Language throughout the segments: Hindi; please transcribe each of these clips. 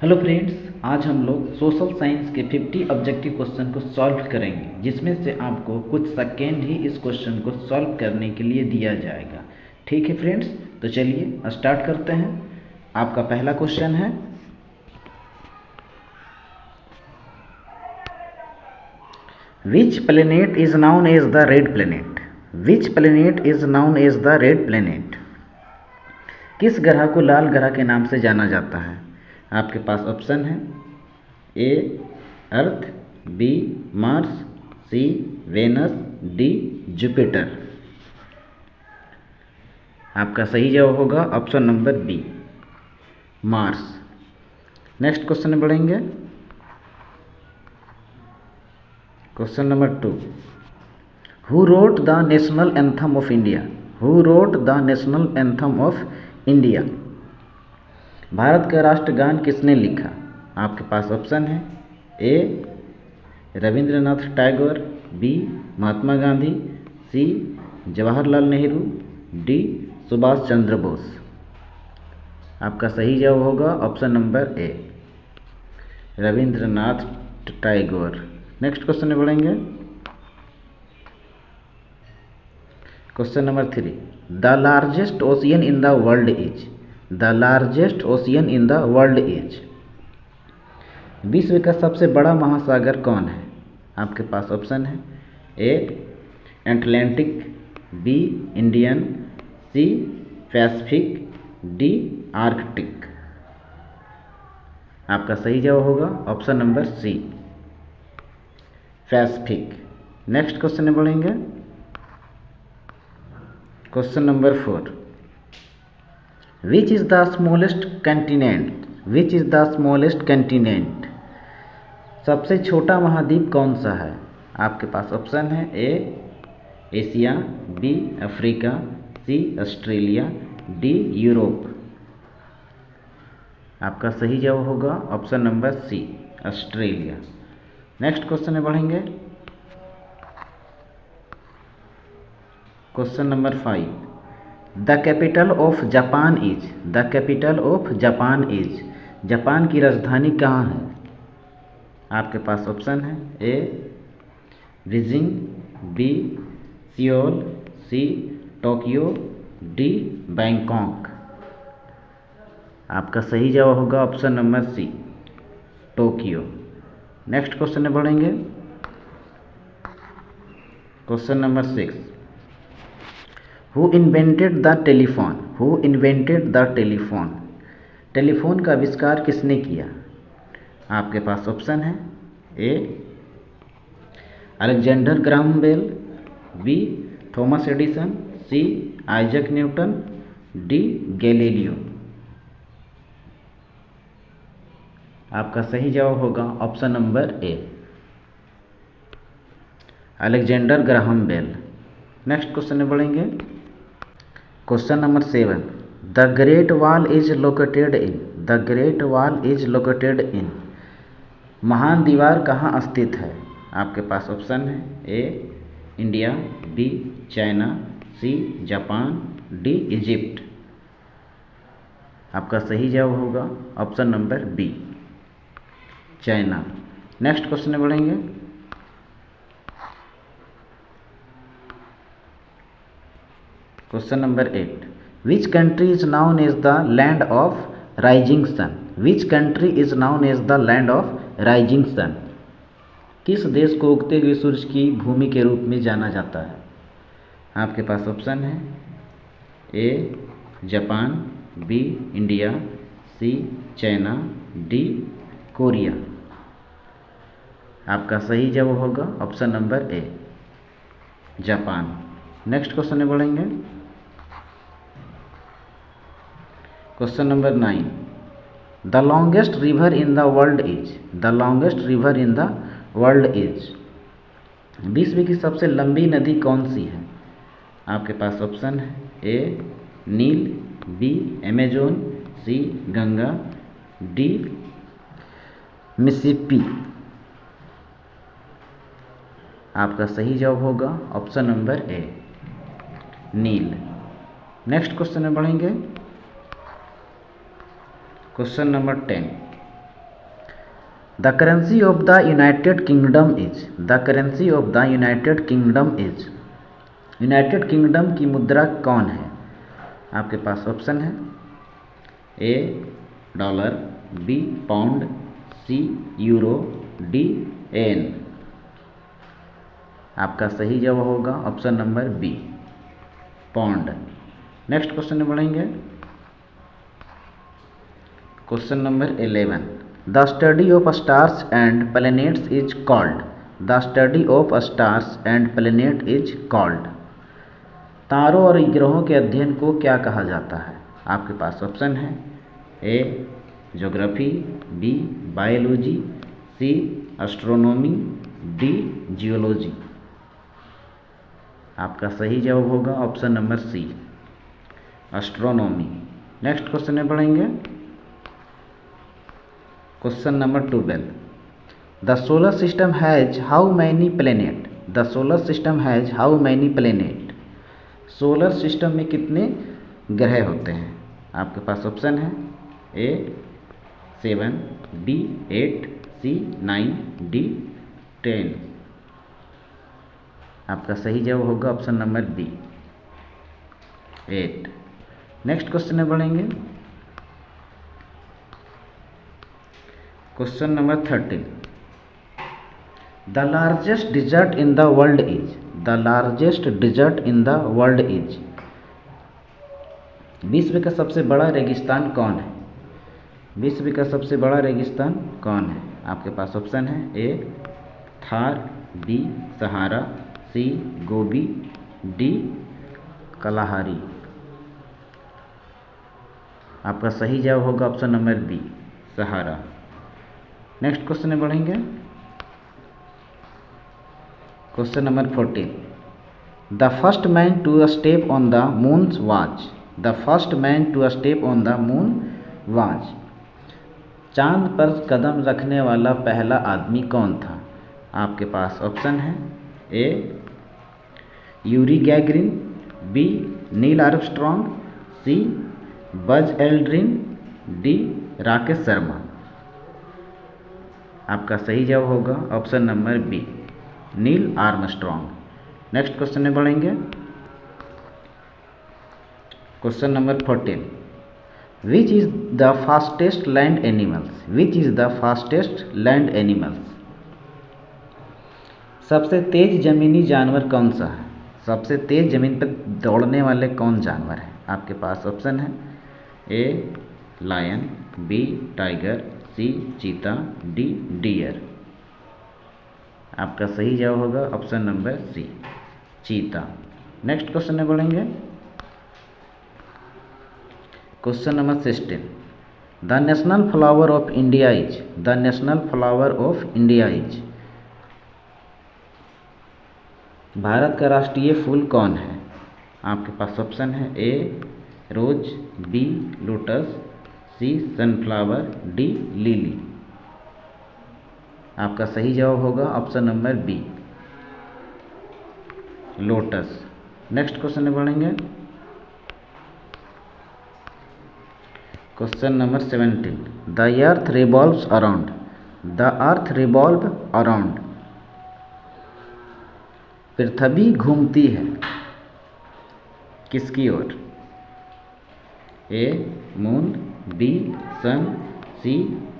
हेलो फ्रेंड्स, आज हम लोग सोशल साइंस के 50 ऑब्जेक्टिव क्वेश्चन को सॉल्व करेंगे, जिसमें से आपको कुछ सेकेंड ही इस क्वेश्चन को सॉल्व करने के लिए दिया जाएगा। ठीक है फ्रेंड्स, तो चलिए स्टार्ट करते हैं। आपका पहला क्वेश्चन है, which planet is known as the red planet? Which planet is known as the red planet? किस ग्रह को लाल ग्रह के नाम से जाना जाता है? आपके पास ऑप्शन है, A Earth, B Mars, C Venus, D Jupiter. आपका सही जवाब होगा option number B, Mars. Next question में बढ़ेंगे। Question number 2, who wrote the national anthem of India? Who wrote the national anthem of India? Bharat का राष्ट्रगान किसने लिखा? आपके पास ऑप्शन है, A Rabindranath Tagore, B Mahatma Gandhi, C Jawaharlal Nehru, D Subhash Chandra Bose. आपका सही जवाब होगा ऑप्शन नंबर ए, रविंद्रनाथ टैगोर। नेक्स्ट क्वेश्चन में बढ़ेंगे। Question number 3, the largest ocean in the world is? The largest ocean in the world is? विश्व का सबसे बड़ा महासागर कौन है? आपके पास ऑप्शन है, A Atlantic, B Indian, C Pacific, D Arctic. आपका सही जवाब होगा option number C, Pacific. Next question में बढ़ेंगे। Question number 4, which is the smallest continent? Which is the smallest continent? सबसे छोटा महाद्वीप कौन सा है? आपके पास ऑप्शन है, A Asia, B Africa, C Australia, D Europe. आपका सही जवाब होगा option number C, Australia. Next question में बढ़ेंगे। Question number 5, the capital of Japan is? The capital of Japan is? Japan की राजधानी कहाँ है? आपके पास ऑप्शन है, A Beijing, B Seoul, C Tokyo, D Bangkok. आपका सही जवाब होगा option number C, Tokyo. Next question में बढ़ेंगे। Question number 6, who invented the telephone? Who invented the telephone? Telephone का आविष्कार किसने किया? आपके पास ऑप्शन है, A Alexander Graham Bell, B Thomas Edison, C Isaac Newton, D Galileo. आपका सही जवाब होगा option number A, Alexander Graham Bell. Next question में बढ़ेंगे। Question number 7, the Great Wall is located in? The Great Wall is located in? महान दीवार कहाँ स्थित है? आपके पास ऑप्शन है, A India, B China, C Japan, D Egypt. आपका सही जवाब होगा option number B, China. Next question में बढ़ेंगे। Question number 8, which country is known as the land of rising sun? Which country is known as the land of rising sun? किस देश को उगते हुए सूरज की भूमि के रूप में जाना जाता है? आपके पास ऑप्शन है, A Japan, B India, C China, D Korea. आपका सही जवाब होगा option number A, Japan. Next question में बढ़ेंगे। Question number 9, the longest river in the world is? The longest river in the world is? विश्व की सबसे लंबी नदी कौन सी है? आपके पास ऑप्शन है, A Nile, B Amazon, C Ganga, D Mississippi. आपका सही जवाब होगा option number A, Nile. Next question में बढ़ेंगे। Question number 10, the currency of the United Kingdom is, the currency of the United Kingdom is, United Kingdom की मुद्रा कौन है? आपके पास ऑप्शन है A dollar, B pound, C euro, D yen. आपका सही जवाब होगा option number B pound. Next question में बढ़ेंगे। Question number 11, the study of stars and planets is called, the study of stars and planet is called, तारों और ग्रहों के अध्ययन को क्या कहा जाता है? आपके पास ऑप्शन है A geography, B biology, C astronomy, D geology. आपका सही जवाब होगा option number C astronomy. Next question में बढ़ेंगे। Question number 12, the solar system has how many planet, the solar system has how many planet, solar system में कितने ग्रह होते हैं? आपके पास ऑप्शन है ए 7, बी 8, सी 9, डी 10। आपका सही जवाब होगा option number B 8। Next question में बढ़ेंगे। Question number 13, the largest desert in the world is, the largest desert in the world is, विश्व का सबसे बड़ा रेगिस्तान कौन है? विश्व का सबसे बड़ा रेगिस्तान कौन है? आपके पास ऑप्शन है A Thar, B Sahara, C Gobi, D Kalahari. आपका सही जवाब होगा option number B Sahara. Next question में बढ़ेंगे। Question number 14, the first man to step on the moon was, the first man to step on the moon was, चांद पर कदम रखने वाला पहला आदमी कौन था? आपके पास ऑप्शन है A Yuri Gagarin, B Neil Armstrong, C Buzz Aldrin, D Rakesh Sharma. आपका सही जवाब होगा option number B Neil Armstrong. Next question में बढ़ेंगे। Question number 14, which is the fastest land animals, which is the fastest land animals, सबसे तेज जमीनी जानवर कौन सा है? सबसे तेज जमीन पर दौड़ने वाले कौन जानवर है? आपके पास ऑप्शन है ए लायन, बी टाइगर, सी चीता, डी डियर। आपका सही जवाब होगा ऑप्शन नंबर सी चीता। नेक्स्ट क्वेश्चन में बढ़ेंगे। Question number 16, the national flower of India is, the national flower of India is, Bharat का राष्ट्रीय फूल कौन है? आपके पास ऑप्शन है A rose, B lotus, C sunflower, D lily. आपका सही जवाब होगा option number B lotus. Next question में बढ़ेंगे। Question number 17, the earth revolves around, the earth revolve around, पृथ्वी घूमती है किसकी ओर? A moon, B sun, C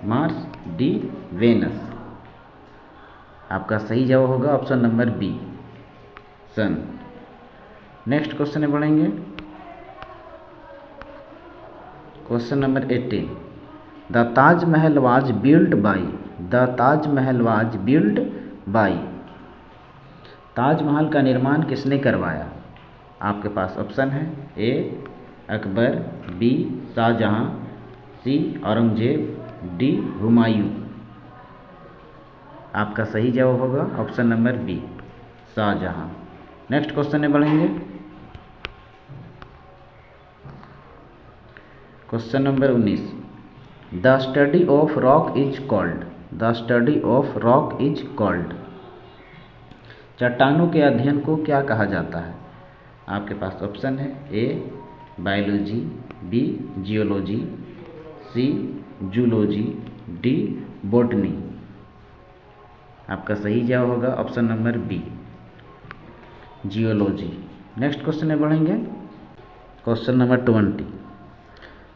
Mars, D Venus. आपका सही जवाब होगा option number B sun. Next question में बढ़ेंगे। Question number 18, the Taj Mahal was built by, the Taj Mahal was built by, Taj Mahal का निर्माण किसने करवाया? आपके पास ऑप्शन है A Akbar, B Shah Jahan, C Aurangzeb, D Humayun. आपका सही जवाब होगा option number B Shah Jahan. Next question में बढ़ेंगे। Question number 19, the study of rock is called, the study of rock is called, चट्टानों के अध्ययन को क्या कहा जाता है? आपके पास ऑप्शन है A biology, B geology, C zoology, D botany. आपका सही जवाब होगा option number B, geology. Next question में बढ़ेंगे। Question number 20,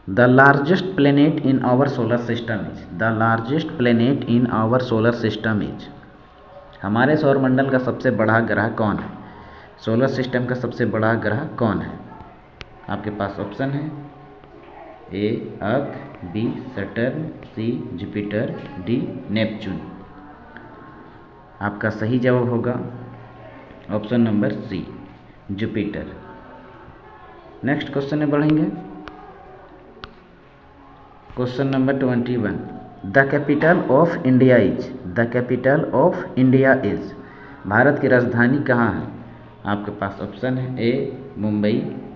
the largest planet in our solar system is, the largest planet in our solar system is, हमारे सौरमंडल का सबसे बड़ा ग्रह कौन है? सोलर सिस्टम का सबसे बड़ा ग्रह कौन है? आपके पास ऑप्शन है A Earth, B Saturn, C Jupiter, D Neptune. आपका सही जवाब होगा option number C, Jupiter. Next question में बढ़ेंगे। Question number 21, the capital of India is, the capital of India is, Bharat की राजधानी कहाँ है? आपके पास ऑप्शन है A Mumbai,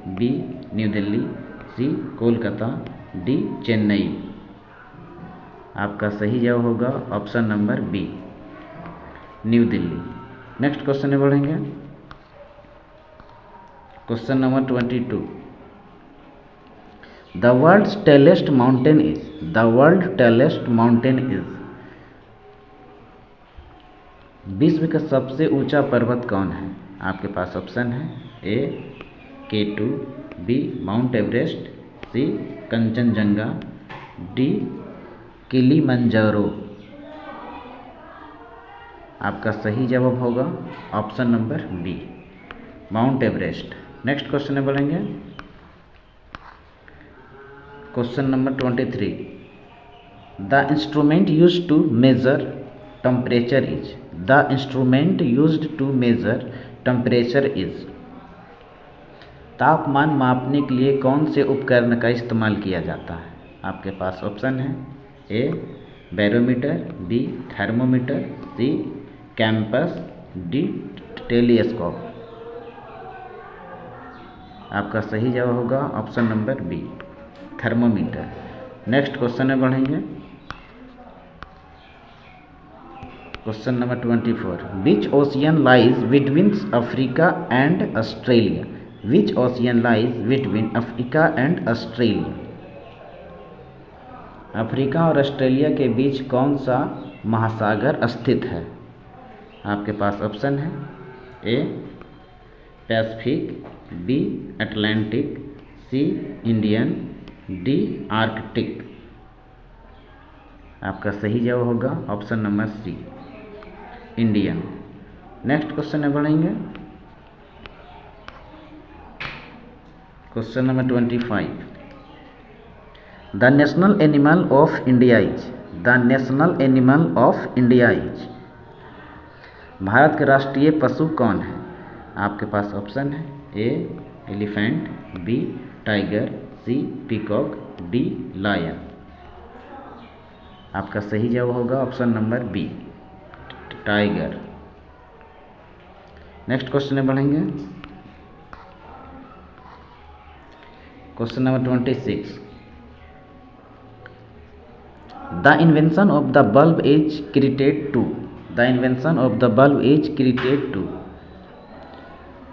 B New Delhi, C Kolkata, D Chennai. आपका सही जवाब होगा option number B, New Delhi. Next question में बढ़ेंगे। Question number 22, the world's tallest mountain is, the world tallest mountain is, विश्व का सबसे ऊंचा पर्वत कौन है? आपके पास ऑप्शन है A K2, B Mount Everest, C Kanchenjunga, D Kilimanjaro. आपका सही जवाब होगा option number B, Mount Everest. Next question में बढ़ेंगे। Question number 23, the instrument used to measure temperature is, the instrument used to measure temperature is, तापमान मापने के लिए कौन से उपकरण का इस्तेमाल किया जाता है? आपके पास ऑप्शन है A barometer, B thermometer, C campus, D telescope. आपका सही जवाब होगा option number B, thermometer. Next question में बढ़ेंगे। Question number 24, which ocean lies between Africa and Australia, which ocean lies between Africa and Australia, Africa और ऑस्ट्रेलिया के बीच कौन सा महासागर स्थित है? आपके पास ऑप्शन है A Pacific, B Atlantic, C Indian, D Arctic. आपका सही जवाब होगा option number C, Indian. Next question में बढ़ेंगे। Question number 25, the national animal of India is, the national animal of India is, Bharat का राष्ट्रीय पशु कौन है? आपके पास ऑप्शन है A elephant, B tiger, C peacock, D lion. आपका सही जवाब होगा option number B, tiger. Next question में बढ़ेंगे। Question number 26, the invention of the bulb is created to, the invention of the bulb is created to,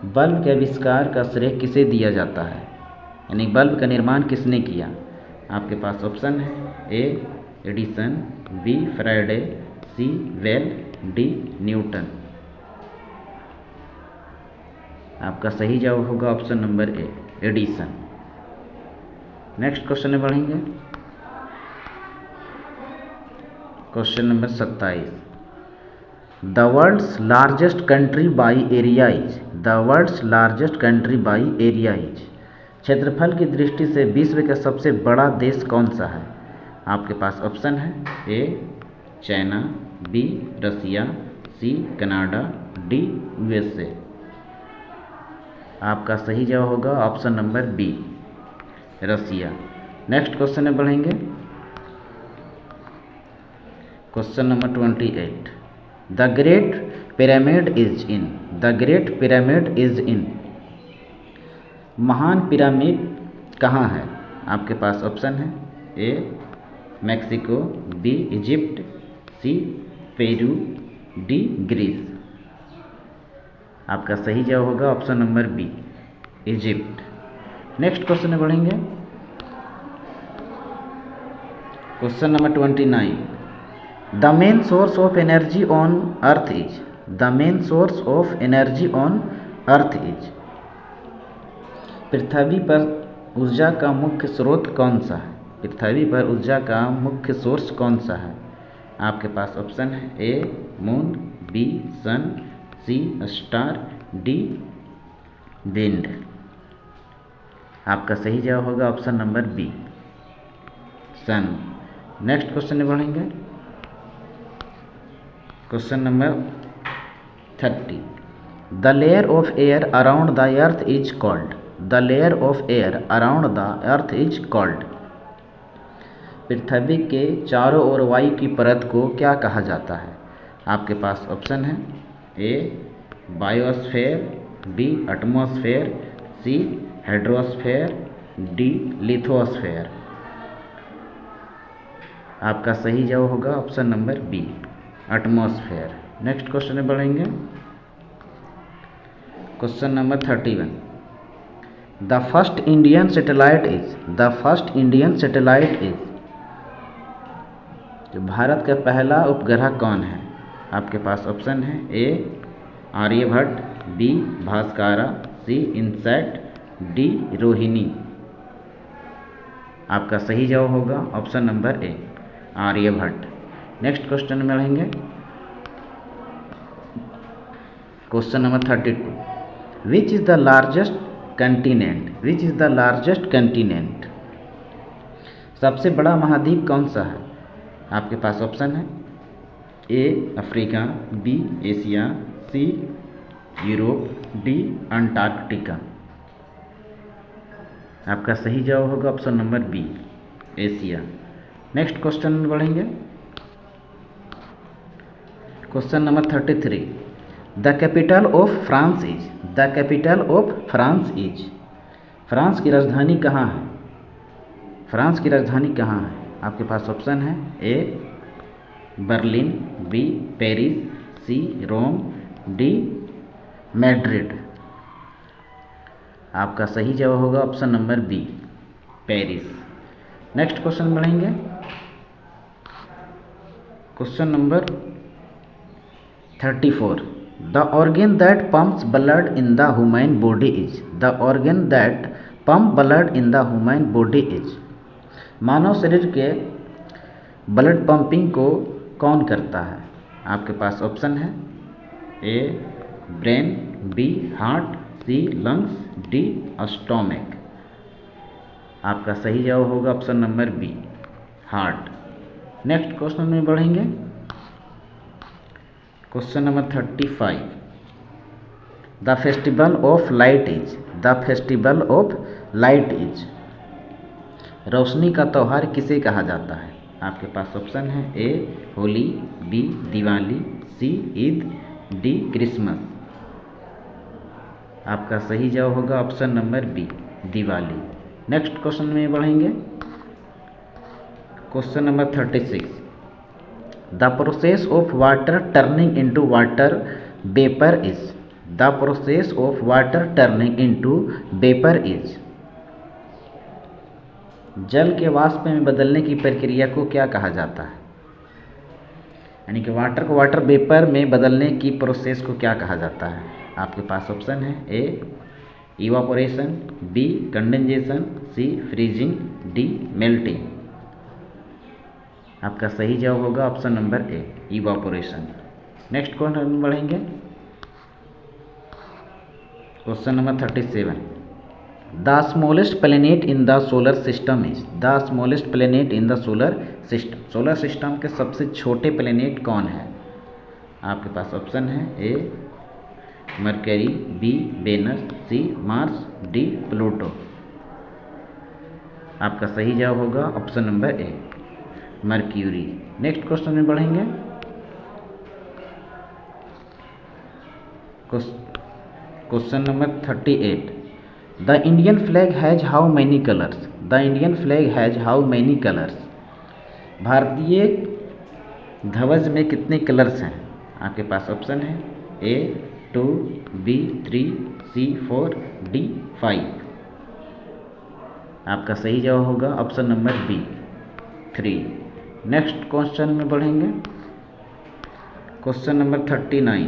bulb के आविष्कार का श्रेय किसे दिया जाता है? यानी बल्ब का निर्माण किसने किया? आपके पास ऑप्शन है A Edison, B Faraday, C Bell, D Newton. आपका सही जवाब होगा option number A Edison. Next question में बढ़ेंगे। Question number 27, the world's largest country by area is, the world's largest country by area is, क्षेत्रफल की दृष्टि से विश्व का सबसे बड़ा देश कौन सा है? आपके पास ऑप्शन है A China, B Russia, C Canada, D USA। आपका सही जवाब होगा option number B, Russia. Next question में बढ़ेंगे। Question number 28, the Great Pyramid is in, the Great Pyramid is in, महान पिरामिड कहाँ है? आपके पास ऑप्शन है A Mexico, B Egypt, C Peru, D Greece. आपका सही जवाब होगा option number B, Egypt. Next question में बढ़ेंगे। Question number 29, the main source of energy on earth is, the main source of energy on earth is, पृथ्वी पर ऊर्जा का मुख्य स्रोत कौन सा है? पृथ्वी पर ऊर्जा का मुख्य सोर्स कौन सा है? आपके पास ऑप्शन है A moon, B sun, C star, D wind. आपका सही जवाब होगा option number B sun. Next question में बढ़ेंगे। Question number 30, the layer of air around the earth is called, the layer of air around the earth is called, पृथ्वी के चारों ओर वायु की परत को क्या कहा जाता है? आपके पास ऑप्शन है A biosphere, B atmosphere, C hydrosphere, D lithosphere. आपका सही जवाब होगा option number B atmosphere. Next question में बढ़ेंगे। Question number 31, the first Indian satellite is, the first Indian satellite is, जो भारत का पहला उपग्रह कौन है? आपके पास ऑप्शन है A Aryabhata, B Bhaskara, C INSAT, D Rohini. आपका सही जवाब होगा option number A Aryabhata. Next question में रहेंगे। Question number 32, which is the largest continent, which is the largest continent, सबसे बड़ा महाद्वीप कौन सा है? आपके पास ऑप्शन है A Africa, B Asia, C Europe, D Antarctica. आपका सही जवाब होगा option number B Asia. Next question में बढ़ेंगे। Question number 33, the capital of France is, the capital of France is, France की राजधानी कहाँ है? फ्रांस की राजधानी कहाँ है? आपके पास ऑप्शन है A Berlin, B Paris, C Rome, D Madrid. आपका सही जवाब होगा option number B Paris. Next question बढ़ेंगे। Question number 34, the organ that pumps blood in the human body is, the organ that pump blood in the human body is, मानव शरीर के ब्लड पंपिंग को कौन करता है? आपके पास ऑप्शन है A brain, B heart, C lungs, D stomach. आपका सही जवाब होगा option number B heart. Next question में बढ़ेंगे। Question number 35, the festival of light is, the festival of light is, रोशनी का त्यौहार किसे कहा जाता है? आपके पास ऑप्शन है A Holi, B Diwali, C Eid, D Christmas. आपका सही जवाब होगा option number B Diwali. Next question में बढ़ेंगे। Question number 36, the process of water turning into water vapour is, the process of water turning into vapour is, जल के वाष्प में बदलने की प्रक्रिया को क्या कहा जाता है? यानी कि वाटर को वाटर वेपर में बदलने की प्रोसेस को क्या कहा जाता है? आपके पास ऑप्शन है A evaporation, B condensation, C freezing, D melting. आपका सही जवाब होगा option number A evaporation. Next question बढ़ेंगे। Question number 37, the smallest planet in the solar system is, the smallest planet in the solar system, solar system के सबसे छोटे प्लेनेट कौन है? आपके पास ऑप्शन है ए मरकरी, बी वेनस, सी मार्स, डी प्लूटो। आपका सही जवाब होगा ऑप्शन नंबर ए मर्क्यूरी। नेक्स्ट क्वेश्चन में बढ़ेंगे। Question number 38, the Indian flag has how many colours, the Indian flag has how many colours, भारतीय ध्वज में कितने कलर्स हैं? आपके पास ऑप्शन है ए 2, बी 3, सी 4, डी 5। आपका सही जवाब होगा option number B 3। Next question में बढ़ेंगे। Question number 39,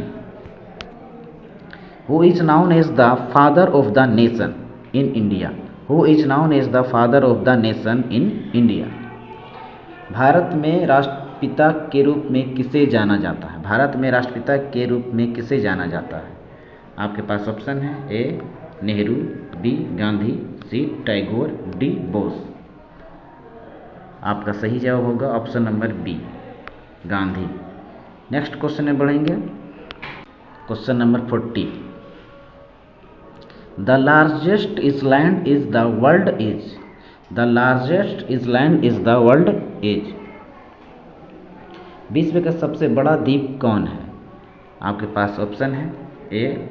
who is known as the father of the nation in India? Who is known as the father of the nation in India? Bharat में राष्ट्रपिता के रूप में किसे जाना जाता है? भारत में राष्ट्रपिता के रूप में किसे जाना जाता है? आपके पास ऑप्शन है, A Nehru, B Gandhi, C Tagore, D Bose. आपका सही जवाब होगा option number B Gandhi. Next question में बढ़ेंगे। Question number 40, the largest island is the world is? The largest island is the world is? विश्व का सबसे बड़ा द्वीप कौन है? आपके पास ऑप्शन है, A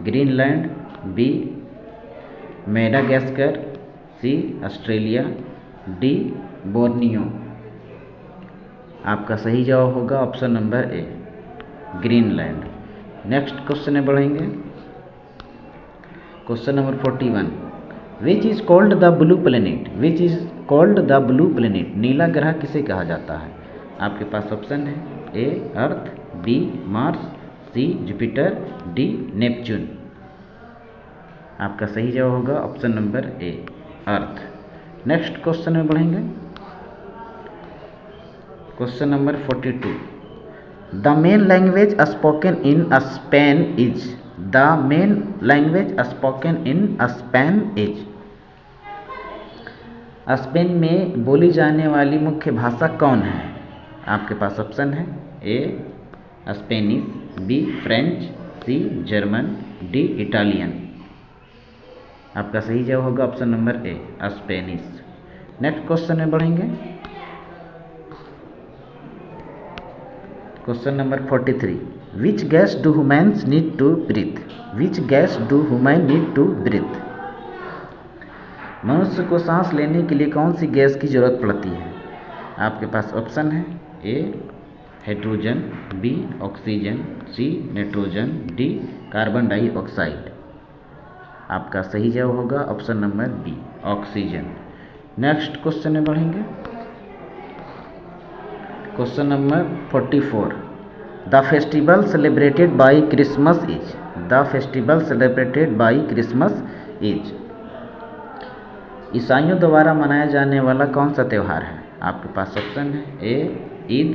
Greenland, B Madagascar, C Australia, D Borneo. आपका सही जवाब होगा option number A Greenland. Next question में बढ़ेंगे। Question number 41, which is called the blue planet? Which is called the blue planet? नीला ग्रह किसे कहा जाता है? आपके पास ऑप्शन है, A Earth, B Mars, C Jupiter, D Neptune. आपका सही जवाब होगा option number A Earth. Next question में बढ़ेंगे। Question number 42, the main language spoken in Spain is? The main language spoken in Spain is? Spain में बोली जाने वाली मुख्य भाषा कौन है? आपके पास ऑप्शन है, A Spanish, B French, C German, D Italian. आपका सही जवाब होगा option number A Spanish. Next question में बढ़ेंगे। Question number 43, which gas do humans need to breathe? Which gas do human need to breathe? मनुष्य को सांस लेने के लिए कौन सी गैस की जरूरत पड़ती है? आपके पास ऑप्शन है, A hydrogen, B oxygen, C nitrogen, D carbon dioxide. आपका सही जवाब होगा option number B oxygen. Next question में बढ़ेंगे। Question number 44, the festival celebrated by Christmas is? The festival celebrated by Christmas is? ईसाइयों द्वारा मनाया जाने वाला कौन सा त्यौहार है? आपके पास ऑप्शन है, A Eid,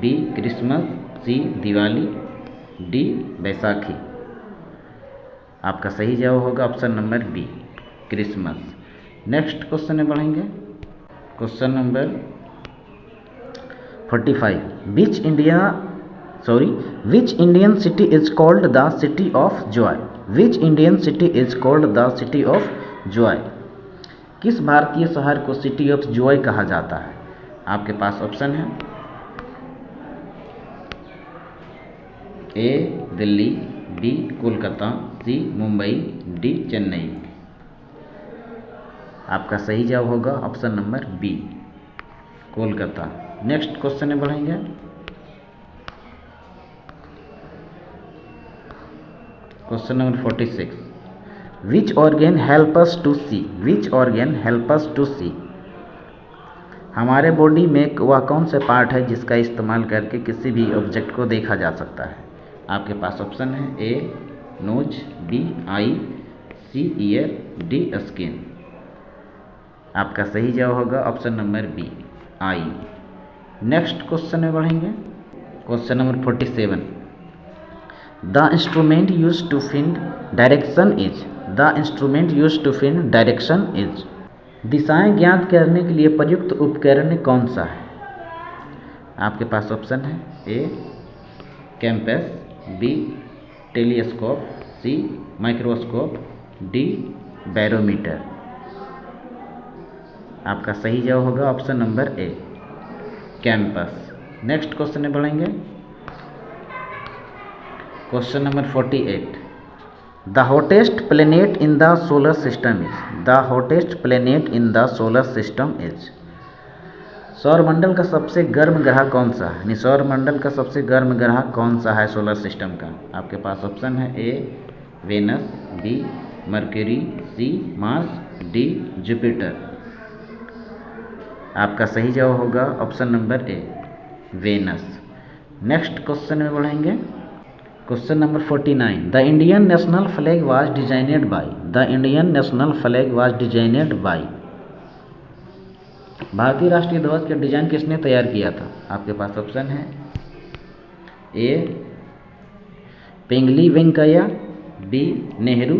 B Christmas, C Diwali, D Baisakhi. आपका सही जवाब होगा option number B Christmas. Next question में बढ़ेंगे। Question number 45, which Indian city is called the city of joy? Which Indian city is called the city of joy? किस भारतीय शहर को सिटी ऑफ जॉय कहा जाता है? आपके पास ऑप्शन है, A Delhi, B Kolkata, C Mumbai, D Chennai. आपका सही जवाब होगा option number B Kolkata. Next question में बढ़ेंगे। Question number 46, which organ help us to see? Which organ help us to see? हमारे बॉडी में वह कौन सा पार्ट है जिसका इस्तेमाल करके किसी भी ऑब्जेक्ट को देखा जा सकता है? आपके पास ऑप्शन है, A nose, B eye, C ear, D skin. आपका सही जवाब होगा option number B eye. Next question में बढ़ेंगे। Question number 47, the instrument use to find direction is? The instrument use to find direction is? दिशाएं ज्ञात करने के लिए प्रयुक्त उपकरण कौन सा है? आपके पास ऑप्शन है, A compass, B telescope, C microscope, D barometer. आपका सही जवाब होगा option number A compass. Next question में बढ़ेंगे। Question number 48, the hottest planet in the solar system is? The hottest planet in the solar system is? सौरमंडल का सबसे गर्म ग्रह कौन सा है? सौरमंडल का सबसे गर्म ग्रह कौन सा है सोलर सिस्टम का? आपके पास ऑप्शन है, A Venus, B Mercury, C Mars, D Jupiter. आपका सही जवाब होगा option number A Venus. Next question में बढ़ेंगे। Question number 49, the Indian national flag was designed by. The Indian national flag was designed by. भारतीय राष्ट्रीय ध्वज का डिजाइन किसने तैयार किया था? आपके पास ऑप्शन है ए पिंगली वेंकैया, बी नेहरू,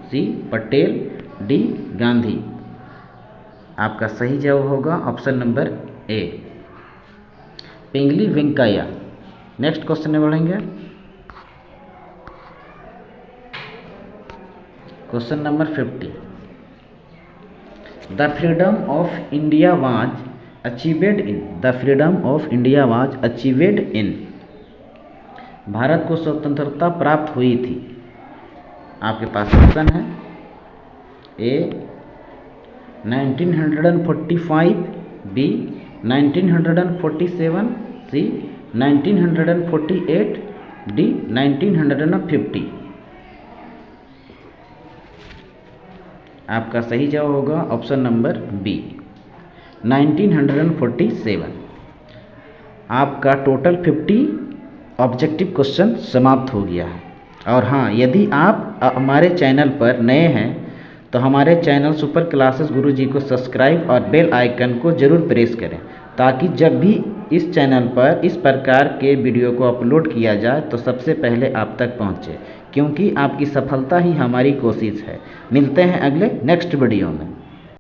सी पटेल, डी गांधी। आपका सही जवाब होगा ऑप्शन नंबर ए पिंगली वेंकैया। नेक्स्ट क्वेश्चन में बढ़ेंगे। Question number 50, the freedom of India was achieved in. The freedom of India was achieved in. Bharat को स्वतंत्रता प्राप्त हुई थी। आपके पास ऑप्शन है ए 1945, बी 1947, सी 1948, डी 1950। आपका सही जवाब होगा ऑप्शन नंबर बी 1947। आपका टोटल 50 ऑब्जेक्टिव क्वेश्चन समाप्त हो गया है। और हाँ, यदि आप हमारे चैनल पर नए हैं तो हमारे चैनल सुपर क्लासेस गुरुजी को सब्सक्राइब और बेल आइकन को ज़रूर प्रेस करें, ताकि जब भी इस चैनल पर इस प्रकार के वीडियो को अपलोड किया जाए तो सबसे पहले आप तक पहुँचे, क्योंकि आपकी सफलता ही हमारी कोशिश है। मिलते हैं अगले नेक्स्ट वीडियो में।